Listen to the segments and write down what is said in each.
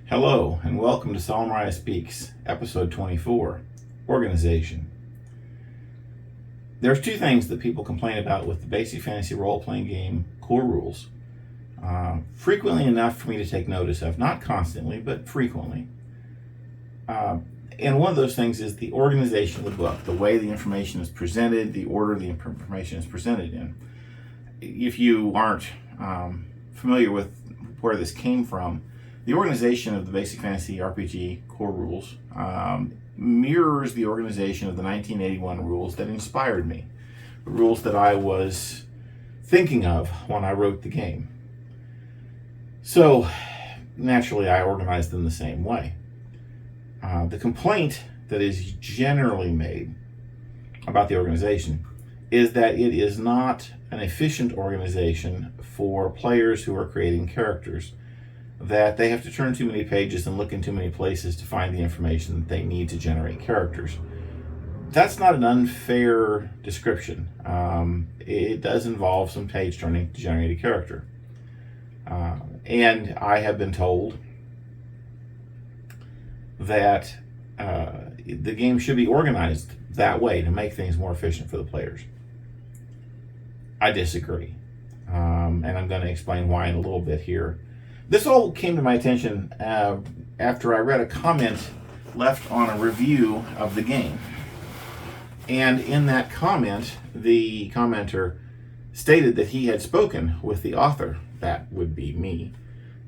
Hello, and welcome to Solomoriah Speaks, episode 24, Organization. There's two things that people complain about with the basic fantasy role-playing game core rules. Frequently enough for me to take notice of, not constantly, but frequently. And one of those things is the organization of the book, the way the information is presented, the order the information is presented in. If you aren't familiar with where this came from, the organization of the Basic Fantasy RPG core rules mirrors the organization of the 1981 rules that inspired me, the rules that I was thinking of when I wrote the game. So, naturally, I organized them the same way. The complaint that is generally made about the organization is that it is not an efficient organization for players who are creating characters, that they have to turn too many pages and look in too many places to find the information that they need to generate characters. That's not an unfair description. It does involve some page turning to generate a character. And I have been told that the game should be organized that way to make things more efficient for the players. I disagree. And I'm going to explain why in a little bit here. This all came to my attention after I read a comment left on a review of the game. And in that comment, the commenter stated that he had spoken with the author, that would be me,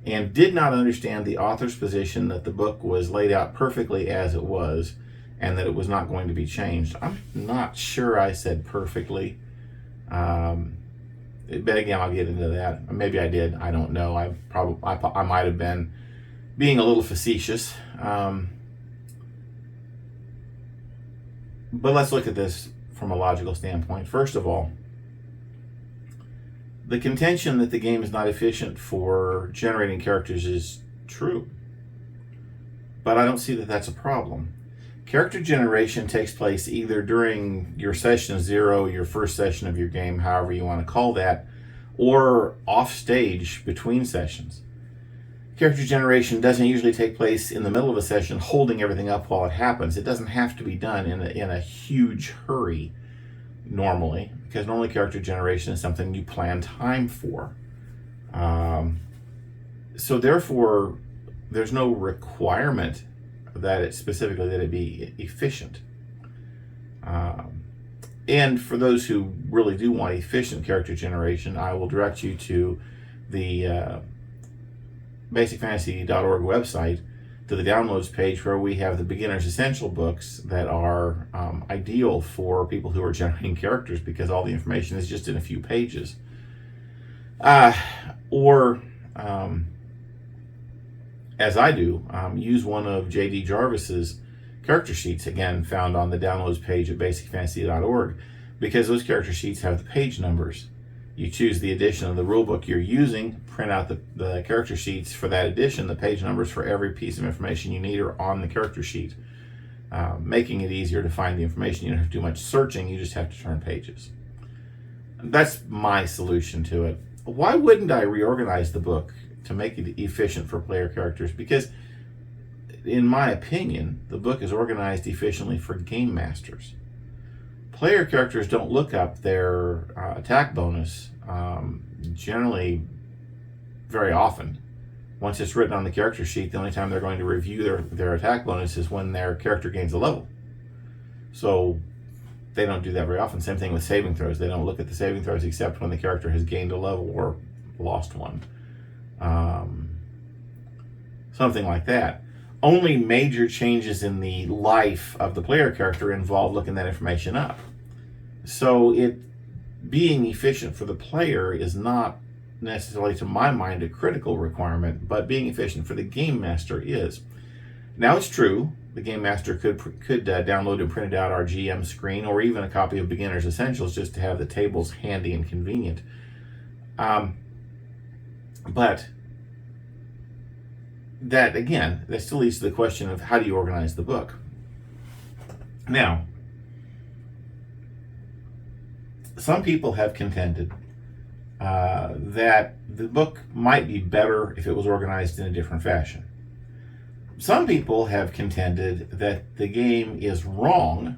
and did not understand the author's position that the book was laid out perfectly as it was and that it was not going to be changed. I'm not sure I said perfectly. But again, I'll get into that. Maybe I did. I don't know. I might have been being a little facetious. But let's look at this from a logical standpoint. First of all, the contention that the game is not efficient for generating characters is true. But I don't see that that's a problem. Character generation takes place either during your session 0, your first session of your game, however you want to call that, or off stage between sessions. Character generation doesn't usually take place in the middle of a session holding everything up while it happens. It doesn't have to be done in a huge hurry normally, because normally character generation is something you plan time for. So therefore, there's no requirement that it be efficient. And for those who really do want efficient character generation, I will direct you to the basicfantasy.org website, to the downloads page where we have the Beginner's Essential books that are ideal for people who are generating characters, because all the information is just in a few pages. Or as I do, use one of J.D. Jarvis's character sheets, again found on the downloads page at basicfantasy.org, because those character sheets have the page numbers. You choose the edition of the rulebook you're using, print out the character sheets for that edition. The page numbers for every piece of information you need are on the character sheet, making it easier to find the information. You don't have to do much searching, you just have to turn pages. That's my solution to it. Why wouldn't I reorganize the book to make it efficient for player characters? Because in my opinion, the book is organized efficiently for game masters. Player characters don't look up their attack bonus generally very often. Once it's written on the character sheet, the only time they're going to review their attack bonus is when their character gains a level. So they don't do that very often. Same thing with saving throws. They don't look at the saving throws except when the character has gained a level or lost one. Something like that. Only major changes in the life of the player character involve looking that information up. So it being efficient for the player is not necessarily, to my mind, a critical requirement, but being efficient for the game master is. Now, it's true, the game master could download and print out our GM screen, or even a copy of Beginner's Essentials, just to have the tables handy and convenient. But that still leads to the question of how do you organize the book? Now, some people have contended that the book might be better if it was organized in a different fashion. Some people have contended that the game is wrong,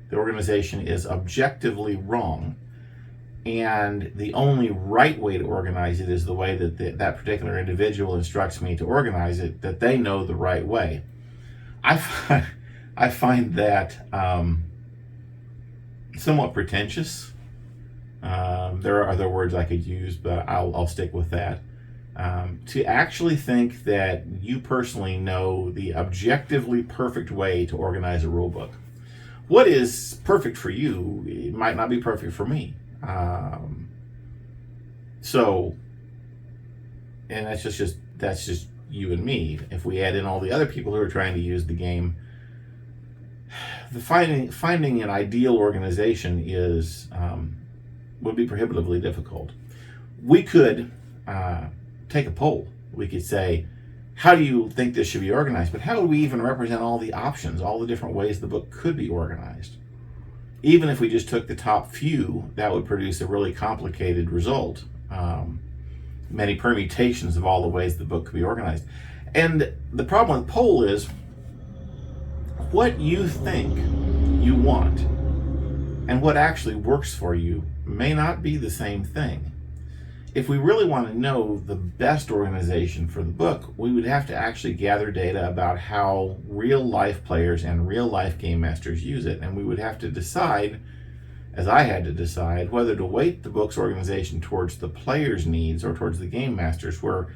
the organization is objectively wrong, and the only right way to organize it is the way that that particular individual instructs me to organize it, that they know the right way. I find that somewhat pretentious. There are other words I could use, but I'll stick with that. To actually think that you personally know the objectively perfect way to organize a rule book. What is perfect for you, it might not be perfect for me. And that's just you and me. If we add in all the other people who are trying to use the game, finding an ideal organization would be prohibitively difficult. We could take a poll. We could say, how do you think this should be organized? But how would we even represent all the options, all the different ways the book could be organized? Even if we just took the top few, that would produce a really complicated result. Many permutations of all the ways the book could be organized. And the problem with poll is what you think you want and what actually works for you may not be the same thing. If we really want to know the best organization for the book, we would have to actually gather data about how real life players and real life game masters use it. And we would have to decide, as I had to decide, whether to weight the book's organization towards the player's needs or towards the game master's, where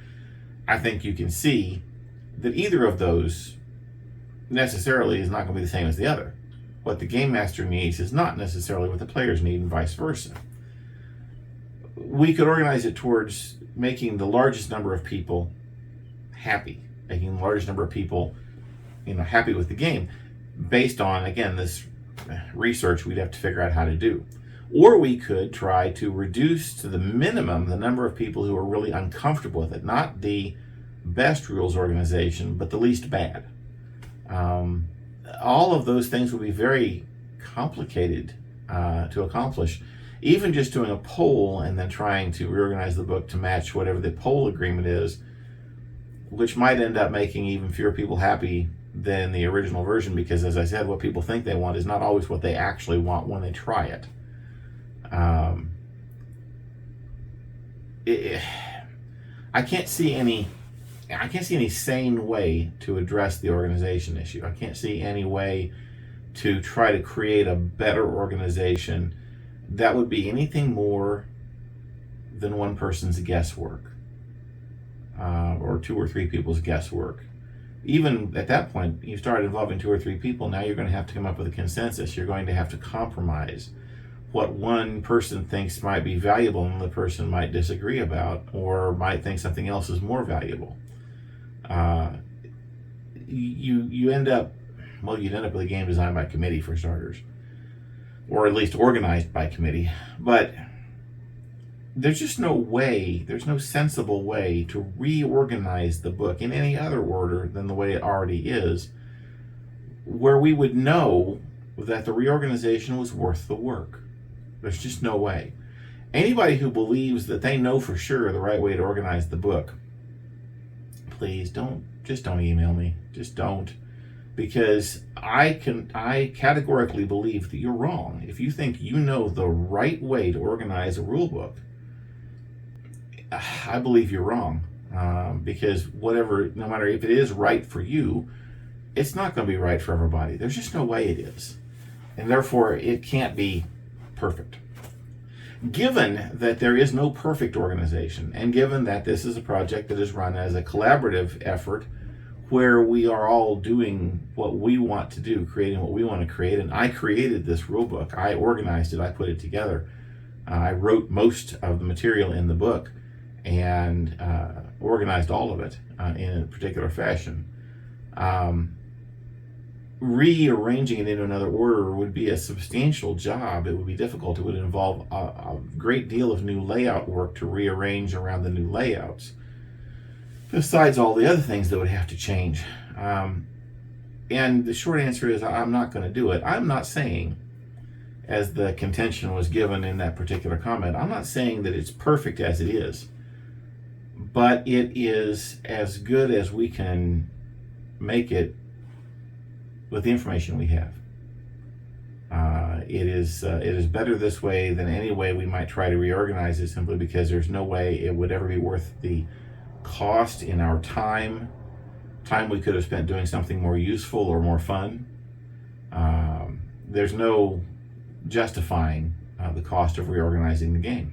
I think you can see that either of those necessarily is not going to be the same as the other. What the game master needs is not necessarily what the players need, and vice versa. We could organize it towards making the largest number of people happy, making the largest number of people, happy with the game, based on, again, this research we'd have to figure out how to do. Or we could try to reduce to the minimum the number of people who are really uncomfortable with it, not the best rules organization, but the least bad. All of those things would be very complicated to accomplish. Even just doing a poll and then trying to reorganize the book to match whatever the poll agreement is, which might end up making even fewer people happy than the original version, because, as I said, what people think they want is not always what they actually want when they try it. I can't see any sane way to address the organization issue. I can't see any way to try to create a better organization that would be anything more than one person's guesswork, or two or three people's guesswork. Even at that point, you start involving two or three people, now you're going to have to come up with a consensus. You're going to have to compromise. What one person thinks might be valuable and the person might disagree about, or might think something else is more valuable. You'd end up with a game designed by committee, for starters, or at least organized by committee. But there's just no way, there's no sensible way to reorganize the book in any other order than the way it already is, where we would know that the reorganization was worth the work. There's just no way. Anybody who believes that they know for sure the right way to organize the book, please don't email me. Just don't. Because I categorically believe that you're wrong. If you think you know the right way to organize a rule book, I believe you're wrong. Because no matter if it is right for you, it's not going to be right for everybody. There's just no way it is. And therefore, it can't be perfect. Given that there is no perfect organization, and given that this is a project that is run as a collaborative effort, where we are all doing what we want to do, creating what we want to create. And I created this rule book. I organized it. I put it together. I wrote most of the material in the book and organized all of it in a particular fashion. Rearranging it into another order would be a substantial job. It would be difficult. It would involve a great deal of new layout work to rearrange around the new layouts, besides all the other things that would have to change. And the short answer is I'm not going to do it. I'm not saying, as the contention was given in that particular comment, I'm not saying that it's perfect as it is, but it is as good as we can make it with the information we have. It is better this way than any way we might try to reorganize it, simply because there's no way it would ever be worth the cost in our time we could have spent doing something more useful or more fun. There's no justifying the cost of reorganizing the game.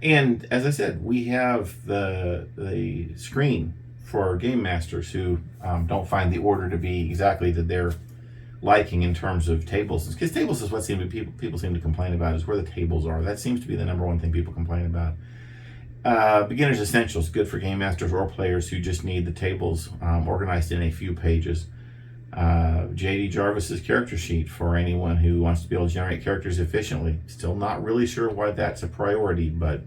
And as I said, we have the screen for game masters who don't find the order to be exactly to their liking in terms of tables, because tables is what people seem to complain about, is where the tables are. That seems to be the number one thing people complain about. Beginner's Essentials, good for game masters or players who just need the tables organized in a few pages. J.D. Jarvis's character sheet for anyone who wants to be able to generate characters efficiently. Still not really sure why that's a priority, but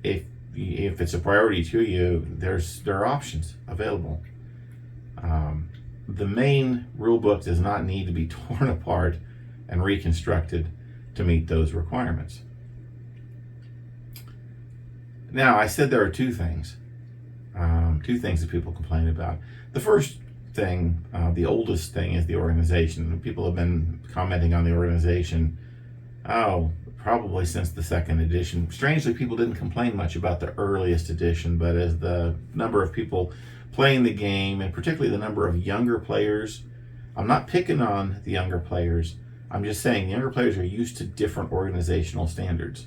if it's a priority to you, there are options available. The main rule book does not need to be torn apart and reconstructed to meet those requirements. Now, I said there are two things that people complain about. The first thing, the oldest thing, is the organization. People have been commenting on the organization, probably since the second edition. Strangely, people didn't complain much about the earliest edition, but as the number of people playing the game, and particularly the number of younger players, I'm not picking on the younger players, I'm just saying the younger players are used to different organizational standards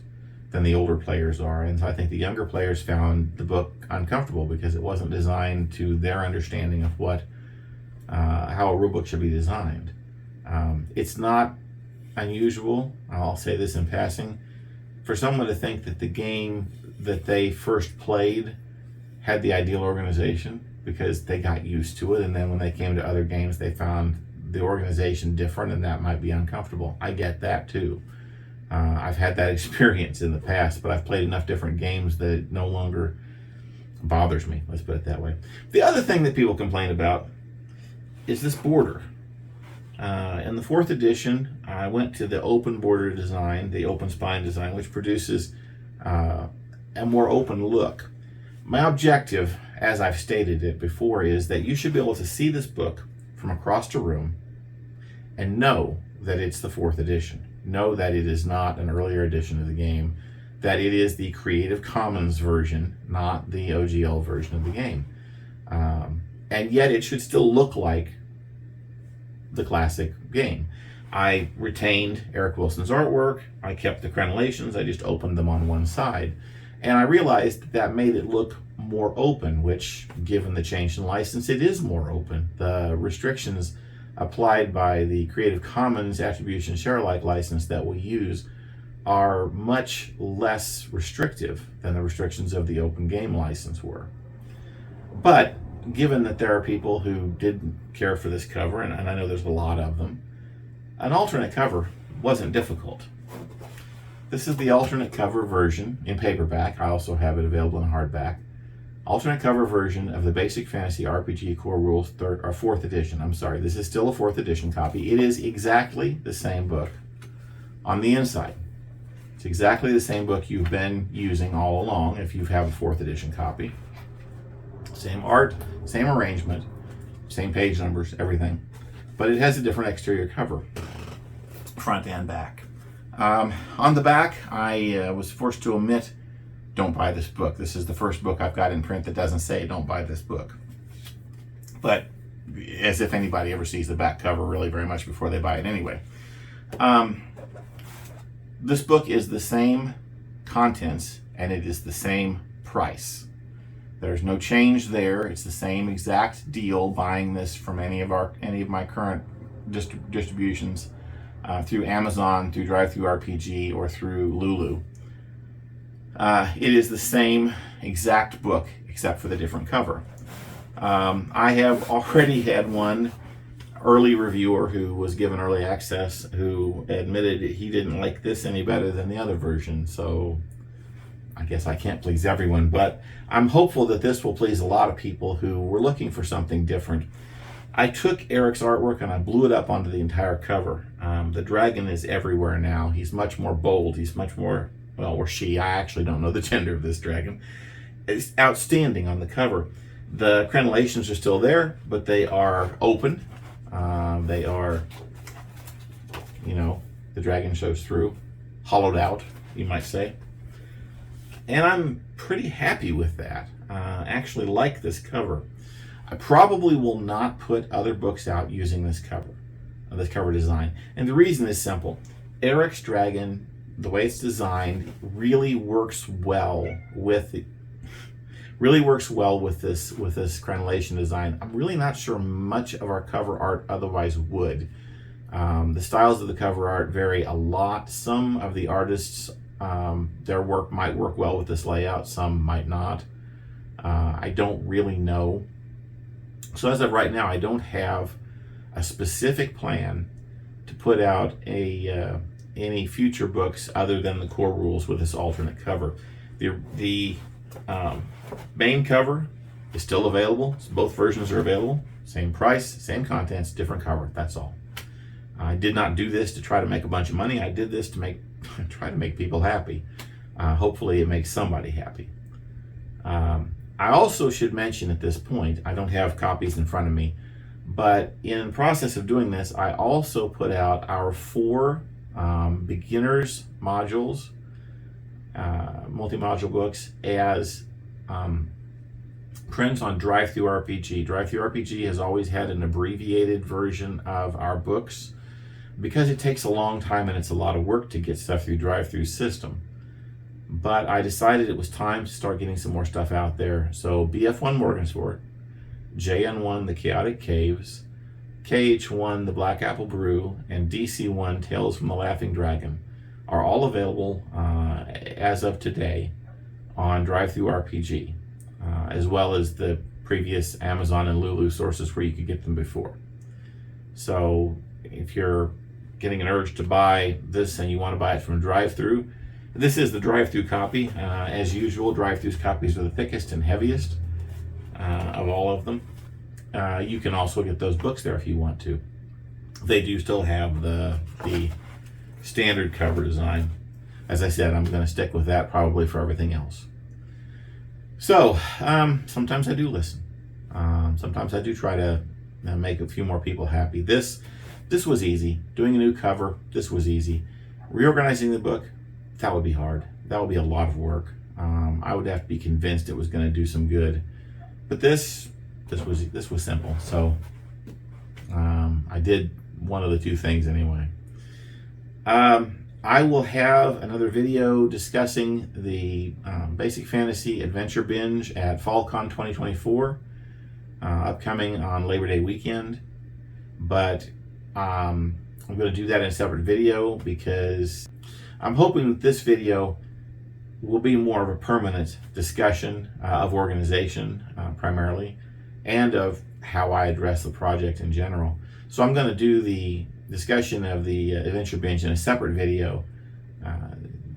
than the older players are, and so I think the younger players found the book uncomfortable because it wasn't designed to their understanding of how a rulebook should be designed. It's not unusual, I'll say this in passing, for someone to think that the game that they first played had the ideal organization because they got used to it, and then when they came to other games they found the organization different, and that might be uncomfortable. I get that too. I've had that experience in the past, but I've played enough different games that it no longer bothers me, let's put it that way. The other thing that people complain about is this border. In the 4th edition, I went to the open border design, the open spine design, which produces a more open look. My objective, as I've stated it before, is that you should be able to see this book from across the room and know that it's the 4th edition. Know that it is not an earlier edition of the game, that it is the Creative Commons version, not the OGL version of the game. And yet it should still look like the classic game. I retained Eric Wilson's artwork, I kept the crenellations, I just opened them on one side. And I realized that made it look more open, which, given the change in license, it is more open. The restrictions applied by the Creative Commons Attribution Share-alike license that we use are much less restrictive than the restrictions of the open game license were. But given that there are people who didn't care for this cover, and I know there's a lot of them, an alternate cover wasn't difficult. This is the alternate cover version in paperback. I also have it available in hardback. Alternate cover version of the Basic Fantasy RPG Core Rules 4th edition. I'm sorry, this is still a 4th edition copy. It is exactly the same book on the inside. It's exactly the same book you've been using all along if you have a 4th edition copy. Same art, same arrangement, same page numbers, everything. But it has a different exterior cover, front and back. On the back, I was forced to omit "Don't buy this book." This is the first book I've got in print that doesn't say "Don't buy this book." But as if anybody ever sees the back cover really very much before they buy it anyway. This book is the same contents and it is the same price. There's no change there. It's the same exact deal buying this from any of my current distributions through Amazon, through DriveThruRPG, or through Lulu. It is the same exact book except for the different cover. I have already had one early reviewer who was given early access who admitted he didn't like this any better than the other version, so I guess I can't please everyone, but I'm hopeful that this will please a lot of people who were looking for something different. I took Eric's artwork and I blew it up onto the entire cover. The dragon is everywhere now. He's much more bold. He's much more, well, or she, I actually don't know the gender of this dragon. It's outstanding on the cover. The crenellations are still there, but they are open. They are, you know, the dragon shows through, hollowed out, you might say. And I'm pretty happy with that. Actually like this cover. I probably will not put other books out using this cover design. And the reason is simple. Eric's dragon, the way it's designed, really works well with this crenellation design. I'm really not sure much of our cover art otherwise would. The styles of the cover art vary a lot. Some of the artists, their work might work well with this layout, some might not. I don't really know. So as of right now, I don't have a specific plan to put out any future books other than the core rules with this alternate cover. The main cover is still available. Both versions are available. Same price, same contents, different cover. That's all. I did not do this to try to make a bunch of money. I did this to try to make people happy. Hopefully it makes somebody happy. I also should mention at this point, I don't have copies in front of me, but in the process of doing this, I also put out our 4 beginners modules, multi-module books as prints on Drive-Thru-RPG. Drive-Thru-RPG has always had an abbreviated version of our books because it takes a long time and it's a lot of work to get stuff through Drive-Thru's system. But I decided it was time to start getting some more stuff out there. So BF1 Morgansport, JN1 The Chaotic Caves, KH1 The Black Apple Brew, and DC1 Tales from the Laughing Dragon are all available as of today on Drive-Thru-RPG, as well as the previous Amazon and Lulu sources where you could get them before. So if you're getting an urge to buy this and you want to buy it from Drive-Thru, this is the Drive-Thru copy. As usual, Drive-Thru's copies are the thickest and heaviest of all of them. You can also get those books there if you want to. They do still have the standard cover design. As I said, I'm going to stick with that probably for everything else. So, sometimes I do listen. Sometimes I do try to make a few more people happy. This was easy. Doing a new cover, this was easy. Reorganizing the book, that would be hard. That would be a lot of work. I would have to be convinced it was going to do some good. But this was simple. So I did one of the two things anyway. I will have another video discussing the Basic Fantasy Adventure Binge at FallCon 2024, upcoming on Labor Day weekend. But I'm going to do that in a separate video because I'm hoping that this video will be more of a permanent discussion of organization primarily, and of how I address the project in general. So I'm going to do the discussion of the Adventure Binge in a separate video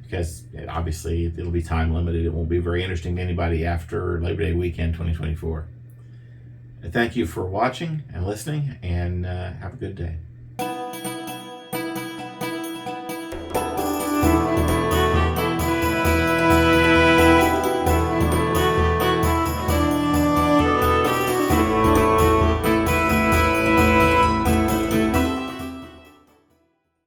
because obviously it'll be time limited. It won't be very interesting to anybody after Labor Day weekend 2024. Thank you for watching and listening, and have a good day.